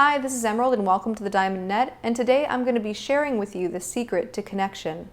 Hi, this is Emerald and welcome to the Diamond Net, and today I'm going to be sharing with you the secret to connection.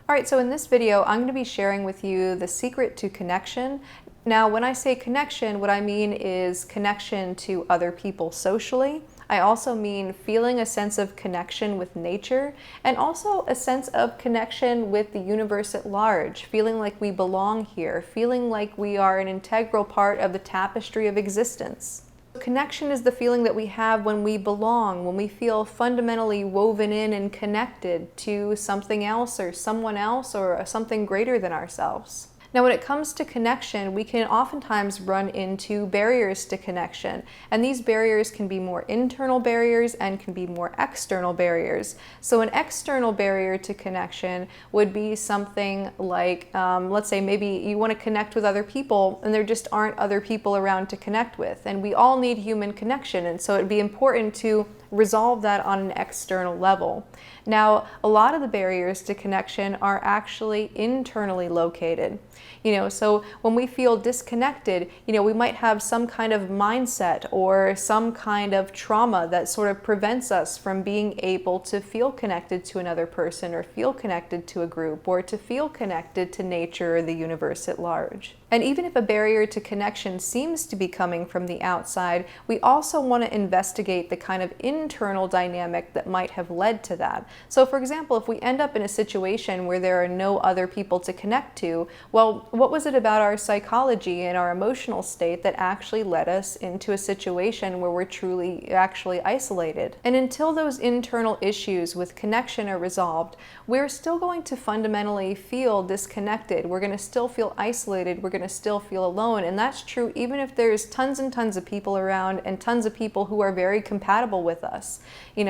Alright, so in this video I'm going to be sharing with you the secret to connection. Now when I say connection, what I mean is connection to other people socially. I also mean feeling a sense of connection with nature and also a sense of connection with the universe at large, feeling like we belong here, feeling like we are an integral part of the tapestry of existence. Connection is the feeling that we have when we belong, when we feel fundamentally woven in and connected to something else or someone else or something greater than ourselves. Now, when it comes to connection, we can oftentimes run into barriers to connection, and these barriers can be more internal barriers and can be more external barriers. So an external barrier to connection would be something like, let's say maybe you want to connect with other people and there just aren't other people around to connect with, and we all need human connection, and so it'd be important to resolve that on an external level. Now, a lot of the barriers to connection are actually internally located. So when we feel disconnected, we might have some kind of mindset or some kind of trauma that sort of prevents us from being able to feel connected to another person or feel connected to a group or to feel connected to nature or the universe at large. And even if a barrier to connection seems to be coming from the outside, we also want to investigate the kind of internal dynamic that might have led to that. So for example, if we end up in a situation where there are no other people to connect to, well, what was it about our psychology and our emotional state that actually led us into a situation where we're truly actually isolated? And until those internal issues with connection are resolved, we're still going to fundamentally feel disconnected. We're going to still feel isolated. We're going to still feel alone. And that's true even if there's tons and tons of people around and tons of people who are very compatible with us.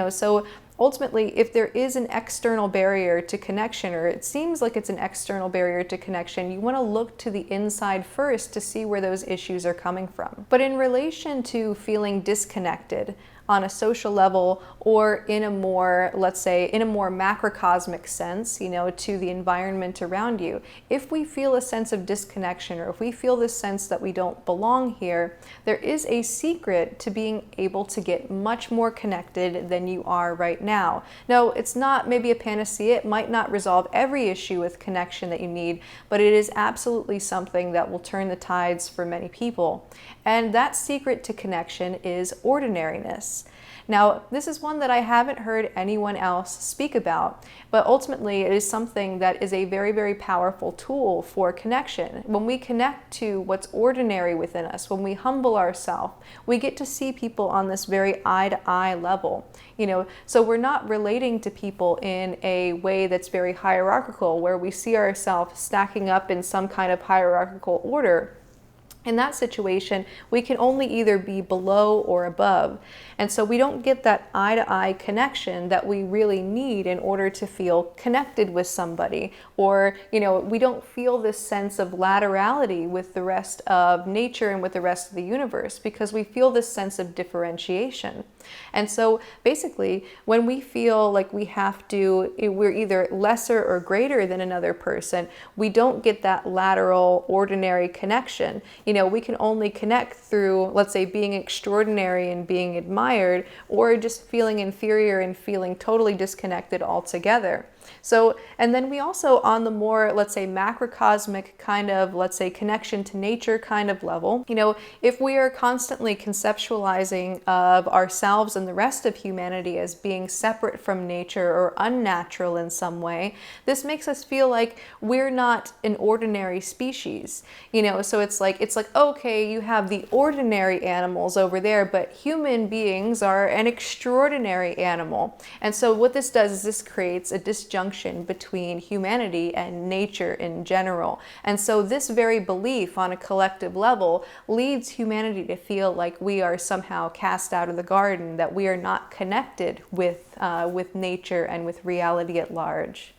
So ultimately, if there is an external barrier to connection, or it seems like it's an external barrier to connection, you want to look to the inside first to see where those issues are coming from. But in relation to feeling disconnected on a social level or in a more, let's say, in a more macrocosmic sense, to the environment around you, if we feel a sense of disconnection or if we feel this sense that we don't belong here, there is a secret to being able to get much more connected than you are right now. Now, it's not maybe a panacea, it might not resolve every issue with connection that you need, but it is absolutely something that will turn the tides for many people. And that secret to connection is ordinariness. Now, this is one that I haven't heard anyone else speak about, but ultimately it is something that is a very, very powerful tool for connection. When we connect to what's ordinary within us, when we humble ourselves, we get to see people on this very eye-to-eye level. So we're not relating to people in a way that's very hierarchical, where we see ourselves stacking up in some kind of hierarchical order. In that situation, we can only either be below or above. And so we don't get that eye-to-eye connection that we really need in order to feel connected with somebody. Or, we don't feel this sense of laterality with the rest of nature and with the rest of the universe because we feel this sense of differentiation. And so basically, when we feel like we're either lesser or greater than another person, we don't get that lateral, ordinary connection. We can only connect through, let's say, being extraordinary and being admired, or just feeling inferior and feeling totally disconnected altogether. So, and then we also, on the more, let's say, macrocosmic kind of, let's say, connection to nature kind of level, if we are constantly conceptualizing of ourselves and the rest of humanity as being separate from nature or unnatural in some way, this makes us feel like we're not an ordinary species. So it's like, okay, you have the ordinary animals over there, but human beings are an extraordinary animal. And so what this does is this creates a disjunction between humanity and nature in general. And so this very belief on a collective level leads humanity to feel like we are somehow cast out of the garden, that we are not connected with nature and with reality at large.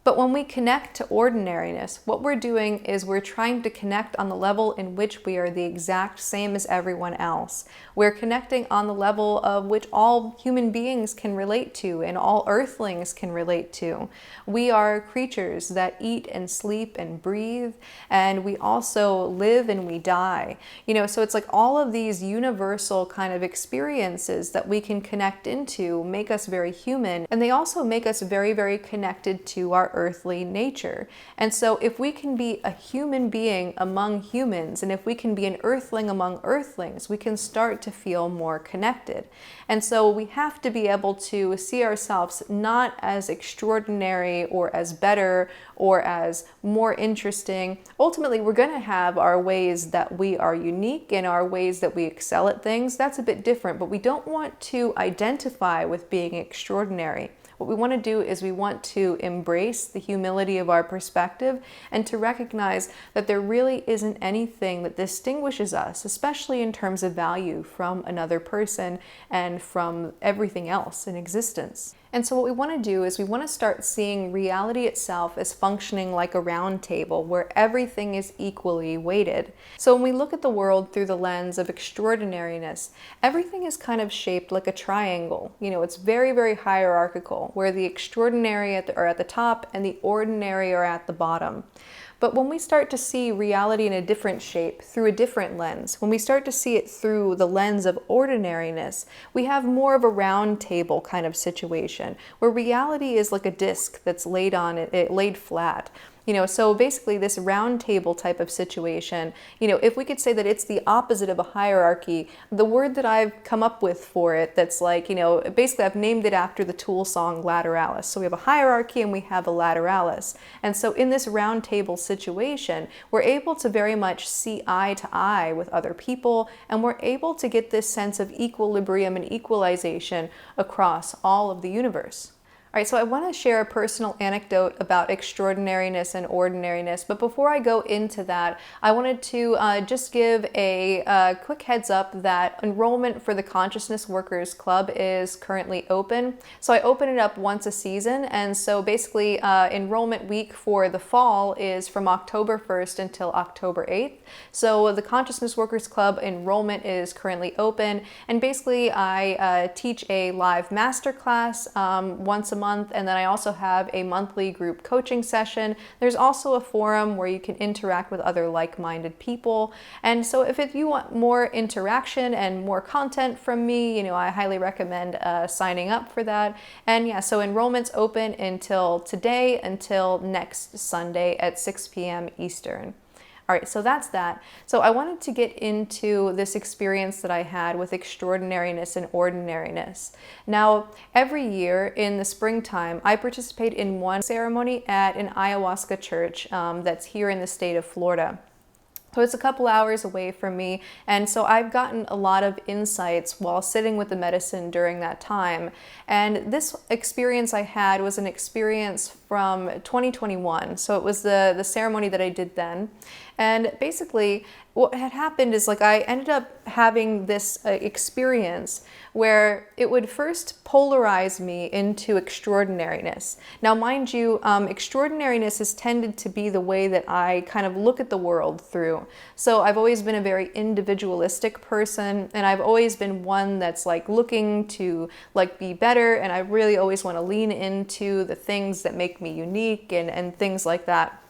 But when we connect to ordinariness, what we're doing is we're trying to connect on the level in which we are the exact same as everyone else. We're connecting on the level of which all human beings can relate to and all earthlings can relate to. We are creatures that eat and sleep and breathe, and we also live and we die. So it's like all of these universal kind of experiences that we can connect into make us very human, and they also make us very, very connected to our earthly nature. And so if we can be a human being among humans, and if we can be an earthling among earthlings, we can start to feel more connected. And so we have to be able to see ourselves not as extraordinary or as better or as more interesting. Ultimately, we're going to have our ways that we are unique and our ways that we excel at things. That's a bit different, but we don't want to identify with being extraordinary. What we want to do is we want to embrace the humility of our perspective and to recognize that there really isn't anything that distinguishes us, especially in terms of value, from another person and from everything else in existence. And so what we want to do is we want to start seeing reality itself as functioning like a round table where everything is equally weighted. So when we look at the world through the lens of extraordinariness, everything is kind of shaped like a triangle. It's very, very hierarchical, where the extraordinary are at the top and the ordinary are at the bottom. But when we start to see reality in a different shape, through a different lens, when we start to see it through the lens of ordinariness, we have more of a round table kind of situation, where reality is like a disc that's laid flat. So basically this round table type of situation, if we could say that it's the opposite of a hierarchy, the word that I've come up with for it, that's like, basically I've named it after the Tool song Lateralus. So we have a hierarchy and we have a lateralus. And so in this round table situation, we're able to very much see eye to eye with other people, and we're able to get this sense of equilibrium and equalization across all of the universe. All right, so I want to share a personal anecdote about extraordinariness and ordinariness, but before I go into that, I wanted to just give a quick heads up that enrollment for the Consciousness Workers Club is currently open. So I open it up once a season, and so basically enrollment week for the fall is from October 1st until October 8th. So the Consciousness Workers Club enrollment is currently open, and basically I teach a live masterclass once a month, and then I also have a monthly group coaching session. There's also a forum where you can interact with other like-minded people. And so if you want more interaction and more content from me, I highly recommend signing up for that. And yeah, so enrollment's open until today, until next Sunday at 6 p.m. Eastern. All right, so that's that. So I wanted to get into this experience that I had with extraordinariness and ordinariness. Now, every year in the springtime, I participate in one ceremony at an ayahuasca church that's here in the state of Florida. So it's a couple hours away from me, and so I've gotten a lot of insights while sitting with the medicine during that time. And this experience I had was an experience from 2021. So it was the ceremony that I did then. And basically what had happened is I ended up having this experience where it would first polarize me into extraordinariness. Now, mind you, extraordinariness has tended to be the way that I kind of look at the world through. So I've always been a very individualistic person, and I've always been one that's looking to be better, and I really always want to lean into the things that make me unique and things like that.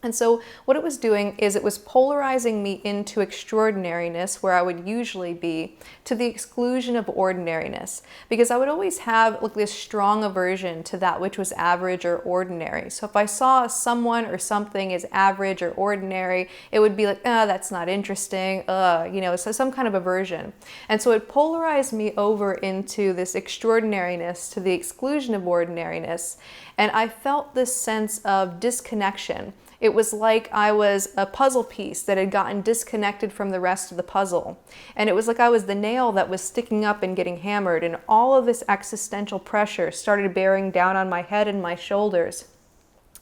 And so what it was doing is it was polarizing me into extraordinariness, where I would usually be, to the exclusion of ordinariness, because I would always have this strong aversion to that which was average or ordinary. So if I saw someone or something as average or ordinary, it would be that's not interesting, so some kind of aversion. And so it polarized me over into this extraordinariness to the exclusion of ordinariness, and I felt this sense of disconnection. It was like I was a puzzle piece that had gotten disconnected from the rest of the puzzle. And it was like I was the nail that was sticking up and getting hammered, and all of this existential pressure started bearing down on my head and my shoulders.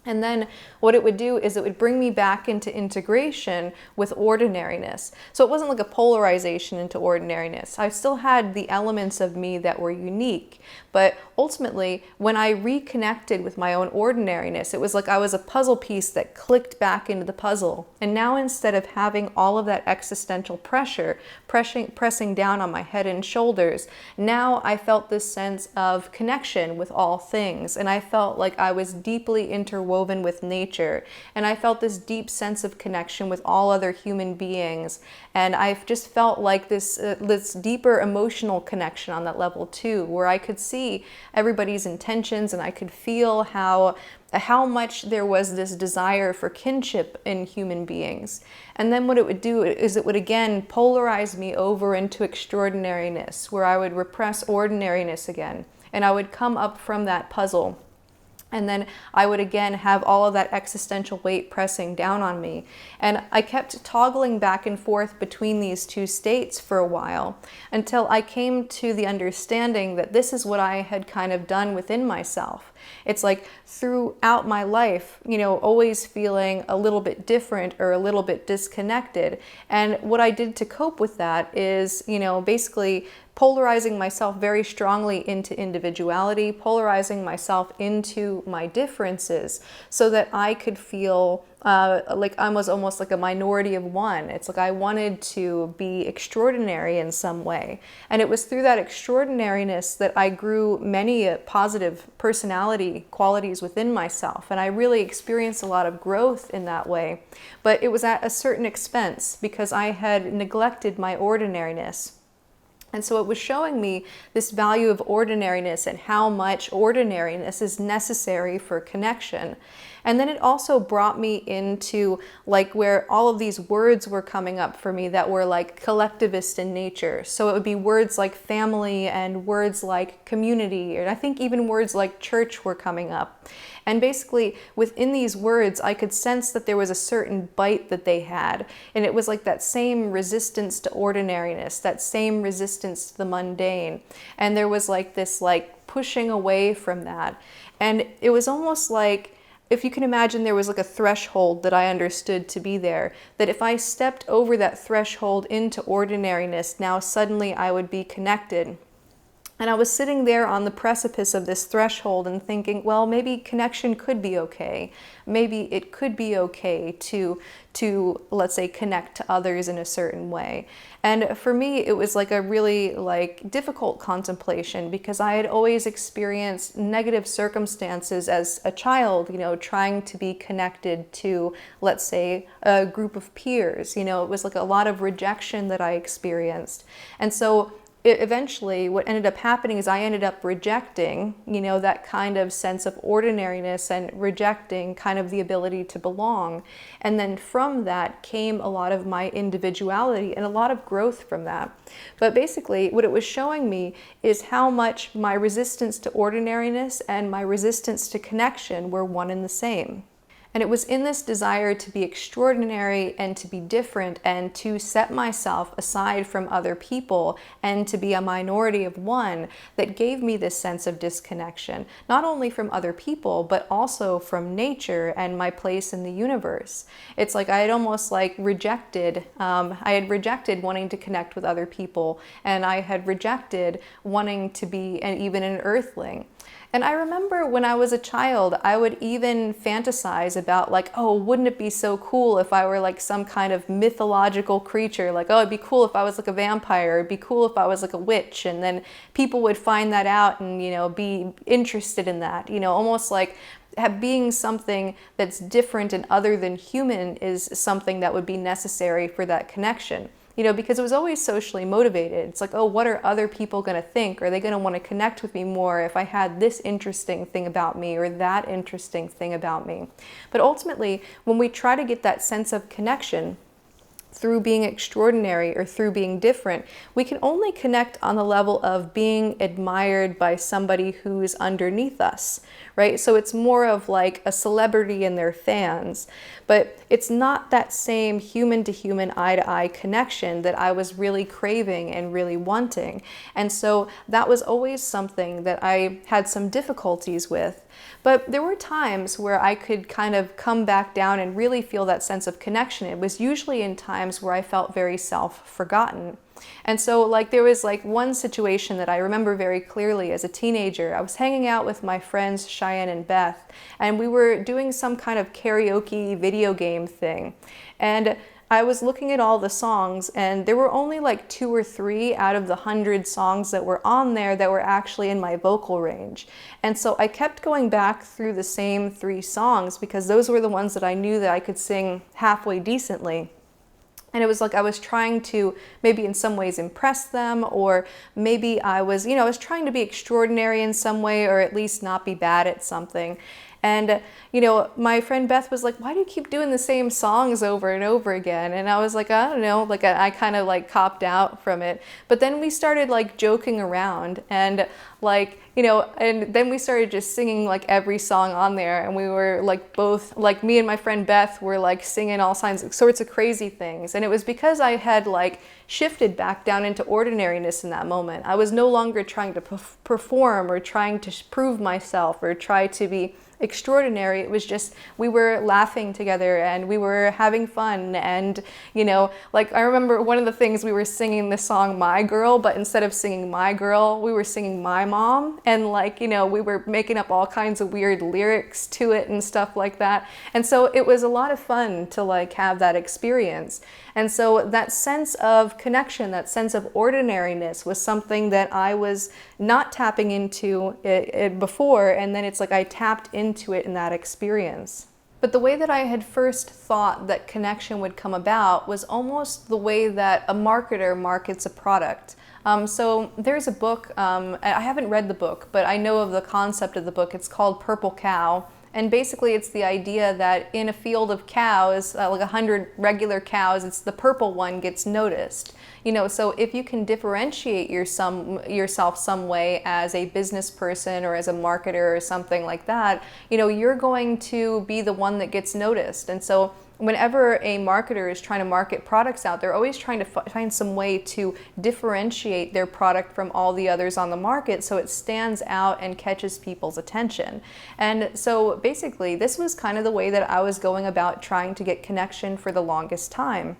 And then what it would do is it would bring me back into integration with ordinariness. So it wasn't like a polarization into ordinariness. I still had the elements of me that were unique. But ultimately, when I reconnected with my own ordinariness, it was like I was a puzzle piece that clicked back into the puzzle. And now instead of having all of that existential pressure pressing down on my head and shoulders, now I felt this sense of connection with all things. And I felt like I was deeply interwoven with nature. And I felt this deep sense of connection with all other human beings. And I've just felt like this deeper emotional connection on that level too, where I could see everybody's intentions and I could feel how much there was this desire for kinship in human beings. And then what it would do is it would again polarize me over into extraordinariness, where I would repress ordinariness again. And I would come up from that puzzle. And then I would again have all of that existential weight pressing down on me. And I kept toggling back and forth between these two states for a while until I came to the understanding that this is what I had kind of done within myself. It's like throughout my life, always feeling a little bit different or a little bit disconnected. And what I did to cope with that is, basically polarizing myself very strongly into individuality, polarizing myself into my differences so that I could feel like I was almost like a minority of one. It's like I wanted to be extraordinary in some way. And it was through that extraordinariness that I grew many positive personality qualities within myself. And I really experienced a lot of growth in that way. But it was at a certain expense because I had neglected my ordinariness. And so it was showing me this value of ordinariness and how much ordinariness is necessary for connection. And then it also brought me into like where all of these words were coming up for me that were like collectivist in nature. So it would be words like family and words like community, and I think even words like church were coming up. And basically within these words, I could sense that there was a certain bite that they had. And it was like that same resistance to ordinariness, that same resistance to the mundane. And there was like this like pushing away from that. And it was almost like, if you can imagine, there was like a threshold that I understood to be there, that if I stepped over that threshold into ordinariness, now suddenly I would be connected. And I was sitting there on the precipice of this threshold and thinking, well, maybe connection could be okay. Maybe it could be okay to let's say, connect to others in a certain way. And for me, it was like a really difficult contemplation because I had always experienced negative circumstances as a child, trying to be connected to, let's say, a group of peers. It was like a lot of rejection that I experienced. And so eventually what ended up happening is I ended up rejecting, that kind of sense of ordinariness and rejecting kind of the ability to belong. And then from that came a lot of my individuality and a lot of growth from that. But basically what it was showing me is how much my resistance to ordinariness and my resistance to connection were one and the same. And it was in this desire to be extraordinary and to be different and to set myself aside from other people and to be a minority of one that gave me this sense of disconnection, not only from other people, but also from nature and my place in the universe. It's like I had almost rejected wanting to connect with other people, and I had rejected wanting to be even an earthling. And I remember when I was a child, I would even fantasize about wouldn't it be so cool if I were some kind of mythological creature? It'd be cool if I was a vampire. It'd be cool if I was a witch. And then people would find that out and, be interested in that, almost like being something that's different and other than human is something that would be necessary for that connection. Because it was always socially motivated. It's like, oh, what are other people going to think? Are they going to want to connect with me more if I had this interesting thing about me or that interesting thing about me? But ultimately, when we try to get that sense of connection, through being extraordinary or through being different. We can only connect on the level of being admired by somebody who's underneath us, right? So it's more of like a celebrity and their fans, but it's not that same human to human, eye to eye connection that I was really craving and really wanting. And so that was always something that I had some difficulties with. But there were times where I could kind of come back down and really feel that sense of connection. It was usually in times where I felt very self-forgotten. And so like there was like one situation that I remember very clearly as a teenager. I was hanging out with my friends Cheyenne and Beth, and we were doing some kind of karaoke video game thing. And I was looking at all the songs, and there were only like 2 or 3 out of the 100 songs that were on there that were actually in my vocal range. And so I kept going back through the same 3 songs because those were the ones that I knew that I could sing halfway decently. And it was like I was trying to maybe in some ways impress them, or maybe I was trying to be extraordinary in some way, or at least not be bad at something. And, my friend Beth was like, why do you keep doing the same songs over and over again? And I was like, I don't know, like I kind of like copped out from it. But then we started like joking around and like, and then we started just singing like every song on there. And we were like both, like me and my friend Beth were like singing all sorts of crazy things. And it was because I had like shifted back down into ordinariness in that moment. I was no longer trying to perform or trying to prove myself or try to be extraordinary. It was just we were laughing together and we were having fun. And like I remember one of the things, we were singing the song My Girl, but instead of singing My Girl, we were singing My Mom. And like we were making up all kinds of weird lyrics to it and stuff like that. And so it was a lot of fun to like have that experience. And so that sense of connection, that sense of ordinariness was something that I was not tapping into it before, and then it's like I tapped into it in that experience. But the way that I had first thought that connection would come about was almost the way that a marketer markets a product. So there's a book, I haven't read the book, but I know of the concept of the book. It's called Purple Cow. And basically it's the idea that in a field of cows, like 100 regular cows, it's the purple one gets noticed. So if you can differentiate yourself some way as a business person or as a marketer or something like that, you're going to be the one that gets noticed. And so whenever a marketer is trying to market products out, they're always trying to find some way to differentiate their product from all the others on the market so it stands out and catches people's attention. And so basically, this was kind of the way that I was going about trying to get connection for the longest time.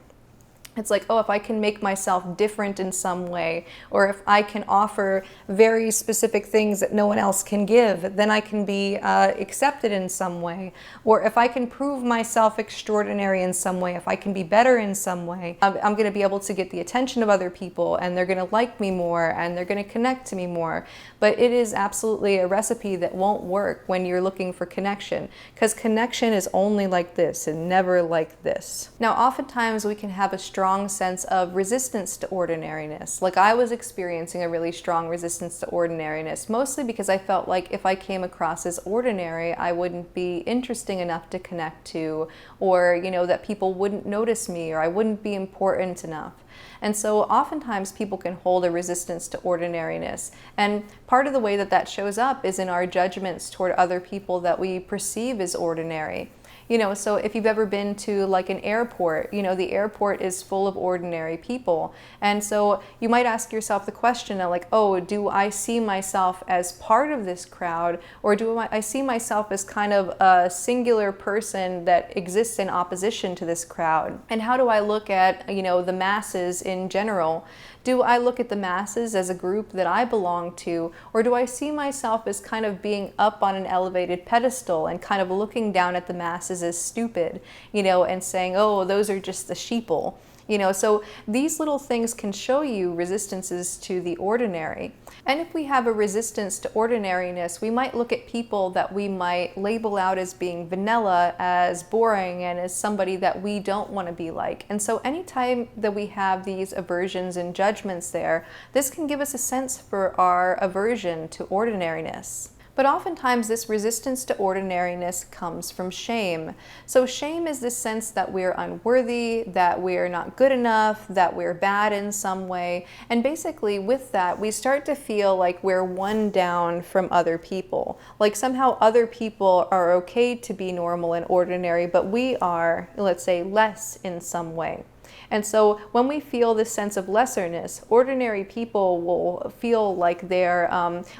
It's like, oh, if I can make myself different in some way, or if I can offer very specific things that no one else can give, then I can be accepted in some way. Or if I can prove myself extraordinary in some way, if I can be better in some way, I'm going to be able to get the attention of other people, and they're going to like me more, and they're going to connect to me more. But it is absolutely a recipe that won't work when you're looking for connection, because connection is only like this and never like this. Now, oftentimes we can have a strong sense of resistance to ordinariness. Like I was experiencing a really strong resistance to ordinariness, mostly because I felt like if I came across as ordinary, I wouldn't be interesting enough to connect to, or that people wouldn't notice me, or I wouldn't be important enough. And so oftentimes people can hold a resistance to ordinariness. And part of the way that that shows up is in our judgments toward other people that we perceive as ordinary. So if you've ever been to like an airport, the airport is full of ordinary people. And so you might ask yourself the question of like, oh, do I see myself as part of this crowd, or do I see myself as kind of a singular person that exists in opposition to this crowd? And how do I look at, the masses in general? Do I look at the masses as a group that I belong to, or do I see myself as kind of being up on an elevated pedestal and kind of looking down at the masses as stupid, and saying, oh, those are just the sheeple? So these little things can show you resistances to the ordinary. And if we have a resistance to ordinariness, we might look at people that we might label out as being vanilla, as boring, and as somebody that we don't want to be like. And so anytime that we have these aversions and judgments there, this can give us a sense for our aversion to ordinariness. But oftentimes this resistance to ordinariness comes from shame. So shame is this sense that we're unworthy, that we're not good enough, that we're bad in some way. And basically with that, we start to feel like we're one down from other people. Like somehow other people are okay to be normal and ordinary, but we are, let's say, less in some way. And so when we feel this sense of lesserness, ordinary people will feel like they're,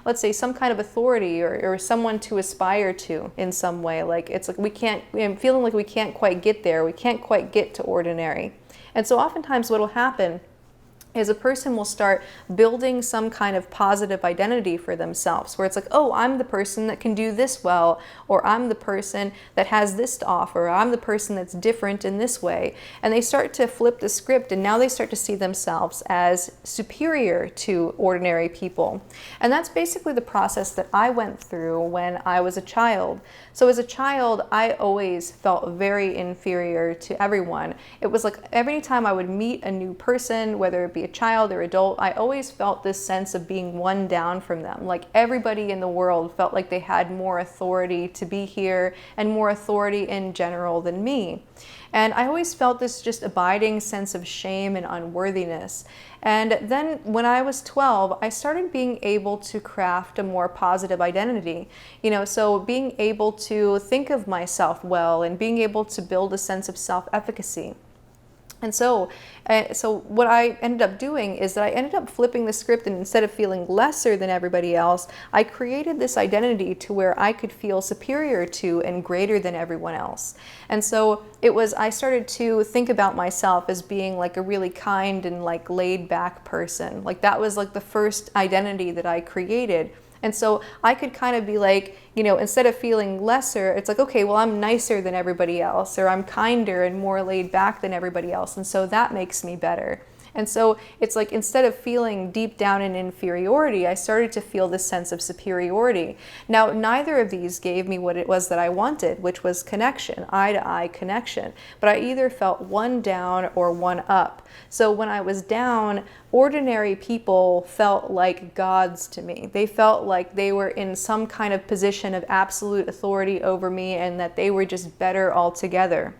let's say, some kind of authority or someone to aspire to in some way. Like it's like we can't, feeling like we can't quite get there. We can't quite get to ordinary. And so oftentimes what will happen is a person will start building some kind of positive identity for themselves, where it's like, oh, I'm the person that can do this well, or I'm the person that has this to offer, or I'm the person that's different in this way. And they start to flip the script, and now they start to see themselves as superior to ordinary people. And that's basically the process that I went through when I was a child. So as a child, I always felt very inferior to everyone. It was like every time I would meet a new person, whether it be a child or adult, I always felt this sense of being one down from them. Like everybody in the world felt like they had more authority to be here and more authority in general than me. And I always felt this just abiding sense of shame and unworthiness. And then when I was 12, I started being able to craft a more positive identity. So being able to think of myself well and being able to build a sense of self-efficacy. And so what I ended up doing is that I ended up flipping the script, and instead of feeling lesser than everybody else, I created this identity to where I could feel superior to and greater than everyone else. And so I started to think about myself as being like a really kind and like laid back person. Like that was like the first identity that I created. And so I could kind of be like, instead of feeling lesser, it's like, okay, well, I'm nicer than everybody else, or I'm kinder and more laid back than everybody else. And so that makes me better. And so it's like, instead of feeling deep down in inferiority, I started to feel this sense of superiority. Now, neither of these gave me what it was that I wanted, which was connection, eye-to-eye connection. But I either felt one down or one up. So when I was down, ordinary people felt like gods to me. They felt like they were in some kind of position of absolute authority over me and that they were just better altogether.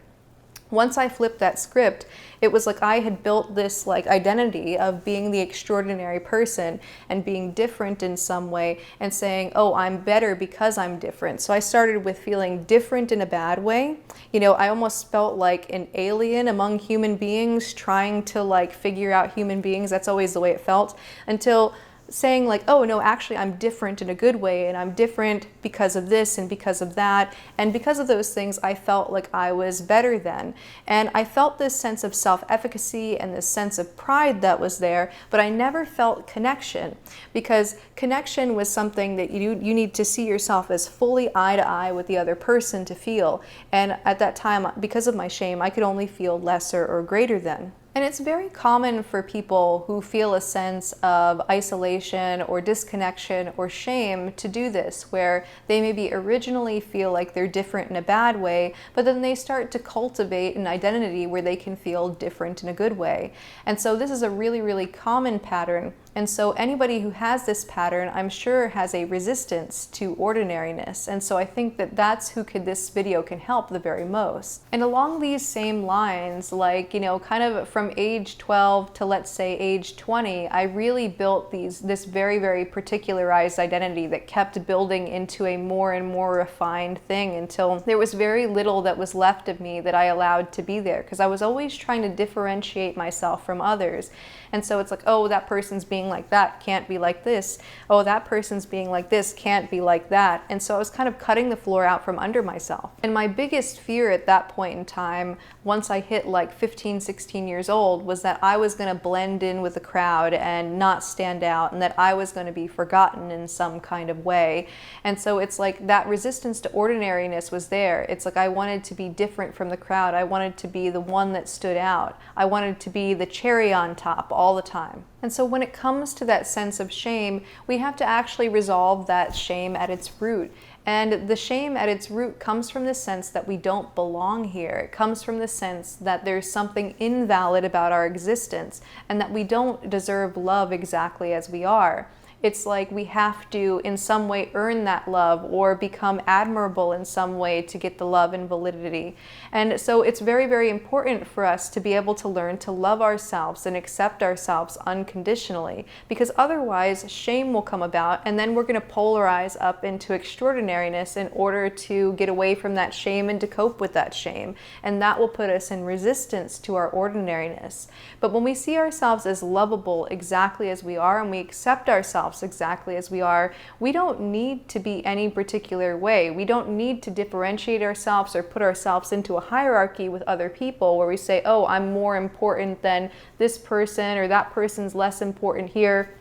Once I flipped that script, it was like I had built this like identity of being the extraordinary person and being different in some way and saying, oh, I'm better because I'm different. So I started with feeling different in a bad way. I almost felt like an alien among human beings trying to like figure out human beings. That's always the way it felt, until saying like, oh no, actually I'm different in a good way, and I'm different because of this and because of that, and because of those things I felt like I was better than. And I felt this sense of self-efficacy and this sense of pride that was there, but I never felt connection, because connection was something that you need to see yourself as fully eye to eye with the other person to feel. And at that time, because of my shame, I could only feel lesser or greater than. And it's very common for people who feel a sense of isolation or disconnection or shame to do this, where they maybe originally feel like they're different in a bad way, but then they start to cultivate an identity where they can feel different in a good way. And so this is a really, really common pattern. And so anybody who has this pattern, I'm sure, has a resistance to ordinariness. And so I think that that's who this video can help the very most. And along these same lines, like, kind of from age 12 to, let's say, age 20, I really built this very, very particularized identity that kept building into a more and more refined thing until there was very little that was left of me that I allowed to be there, because I was always trying to differentiate myself from others. And so it's like, oh, that person's being like that, can't be like this. Oh, that person's being like this, can't be like that. And so I was kind of cutting the floor out from under myself. And my biggest fear at that point in time, once I hit like 15, 16 years old, was that I was going to blend in with the crowd and not stand out, and that I was going to be forgotten in some kind of way. And so it's like that resistance to ordinariness was there. It's like I wanted to be different from the crowd. I wanted to be the one that stood out. I wanted to be the cherry on top all the time. And so when it comes to that sense of shame, we have to actually resolve that shame at its root. And the shame at its root comes from the sense that we don't belong here. It comes from the sense that there's something invalid about our existence and that we don't deserve love exactly as we are. It's like we have to in some way earn that love or become admirable in some way to get the love and validity. And so it's very, very important for us to be able to learn to love ourselves and accept ourselves unconditionally, because otherwise shame will come about, and then we're going to polarize up into extraordinariness in order to get away from that shame and to cope with that shame. And that will put us in resistance to our ordinariness. But when we see ourselves as lovable exactly as we are, and we accept ourselves exactly as we are, we don't need to be any particular way. We don't need to differentiate ourselves or put ourselves into a hierarchy with other people where we say, oh, I'm more important than this person, or that person's less important here.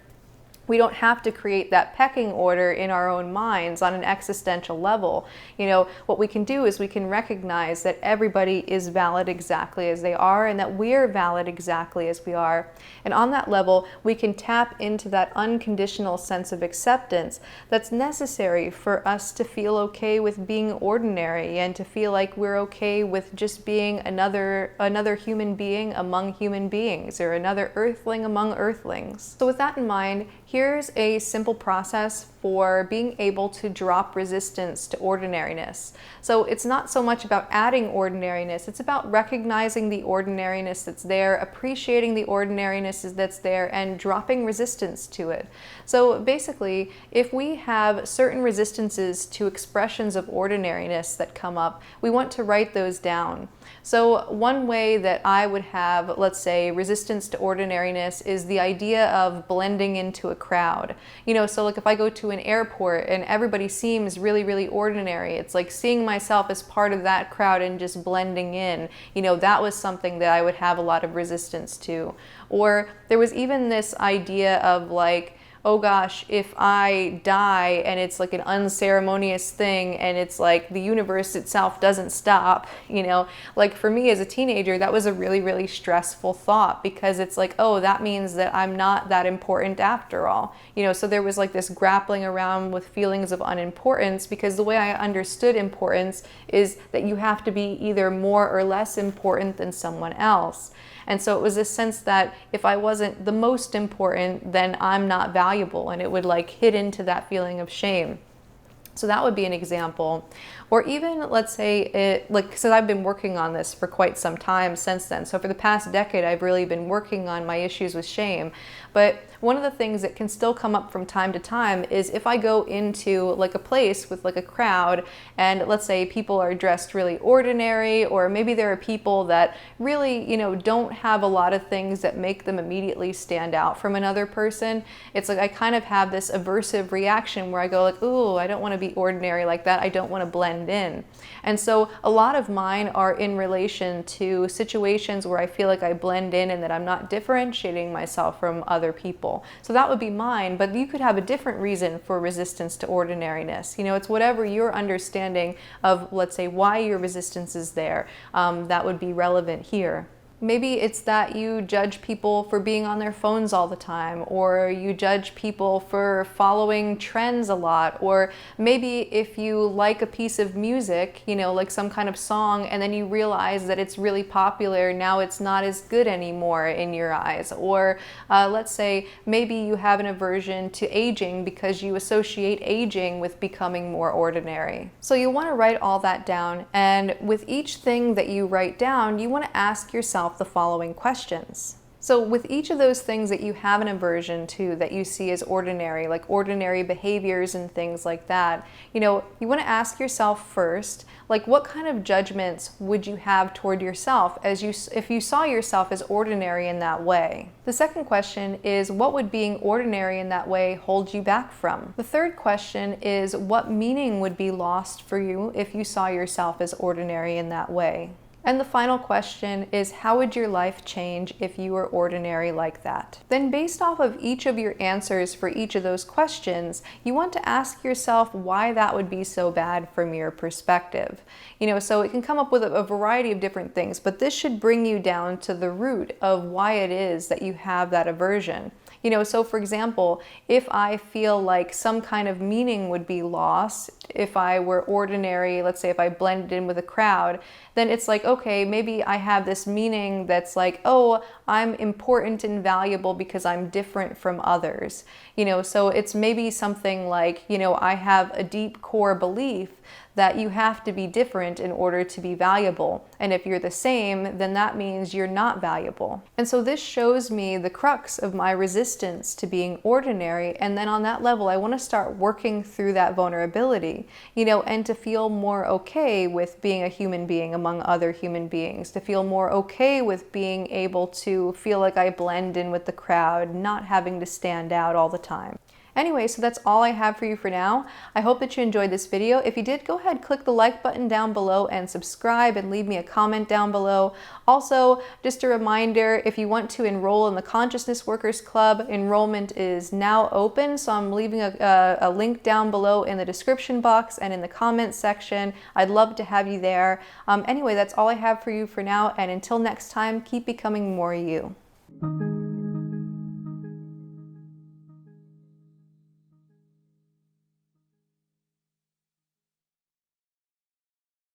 We don't have to create that pecking order in our own minds on an existential level. What we can do is we can recognize that everybody is valid exactly as they are, and that we're valid exactly as we are. And on that level, we can tap into that unconditional sense of acceptance that's necessary for us to feel okay with being ordinary, and to feel like we're okay with just being another human being among human beings, or another earthling among earthlings. So with that in mind, here's a simple process for being able to drop resistance to ordinariness. So it's not so much about adding ordinariness, it's about recognizing the ordinariness that's there, appreciating the ordinariness that's there, and dropping resistance to it. So basically, if we have certain resistances to expressions of ordinariness that come up, we want to write those down. So one way that I would have, let's say, resistance to ordinariness is the idea of blending into a crowd. So like if I go to an airport and everybody seems really, really ordinary, it's like seeing myself as part of that crowd and just blending in. That was something that I would have a lot of resistance to. Or there was even this idea of like, oh gosh, if I die and it's like an unceremonious thing and it's like the universe itself doesn't stop, like for me as a teenager, that was a really, really stressful thought, because it's like, oh, that means that I'm not that important after all. So there was like this grappling around with feelings of unimportance, because the way I understood importance is that you have to be either more or less important than someone else. And so it was this sense that if I wasn't the most important, then I'm not valuable, and it would like hit into that feeling of shame. So that would be an example. Or even, let's say, because I've been working on this for quite some time since then. So for the past decade, I've really been working on my issues with shame. But one of the things that can still come up from time to time is if I go into like a place with like a crowd, and let's say people are dressed really ordinary, or maybe there are people that really, don't have a lot of things that make them immediately stand out from another person. It's like I kind of have this aversive reaction where I go like, ooh, I don't want to be ordinary like that. I don't want to blend in. And so a lot of mine are in relation to situations where I feel like I blend in and that I'm not differentiating myself from other people. So that would be mine, but you could have a different reason for resistance to ordinariness. It's whatever your understanding of, let's say, why your resistance is there, that would be relevant here. Maybe it's that you judge people for being on their phones all the time, or you judge people for following trends a lot, or maybe if you like a piece of music, like some kind of song, and then you realize that it's really popular, now it's not as good anymore in your eyes. Or let's say maybe you have an aversion to aging because you associate aging with becoming more ordinary. So you want to write all that down, and with each thing that you write down, you want to ask yourself the following questions. So with each of those things that you have an aversion to, that you see as ordinary, like ordinary behaviors and things like that, you want to ask yourself first, like what kind of judgments would you have toward yourself if you saw yourself as ordinary in that way? The second question is, what would being ordinary in that way hold you back from? The third question is, what meaning would be lost for you if you saw yourself as ordinary in that way? And the final question is, how would your life change if you were ordinary like that? Then based off of each of your answers for each of those questions, you want to ask yourself why that would be so bad from your perspective. So it can come up with a variety of different things, but this should bring you down to the root of why it is that you have that aversion. So for example, if I feel like some kind of meaning would be lost if I were ordinary, let's say if I blended in with a crowd, then it's like, okay, maybe I have this meaning that's like, oh, I'm important and valuable because I'm different from others. So it's maybe something like, I have a deep core belief that you have to be different in order to be valuable. And if you're the same, then that means you're not valuable. And so this shows me the crux of my resistance to being ordinary. And then on that level, I want to start working through that vulnerability, and to feel more okay with being a human being among other human beings, to feel more okay with being able to feel like I blend in with the crowd, not having to stand out all the time. Anyway, so that's all I have for you for now. I hope that you enjoyed this video. If you did, go ahead, click the like button down below and subscribe and leave me a comment down below. Also, just a reminder, if you want to enroll in the Consciousness Workers Club, enrollment is now open. So I'm leaving a link down below in the description box and in the comments section. I'd love to have you there. Anyway, that's all I have for you for now. And until next time, keep becoming more you.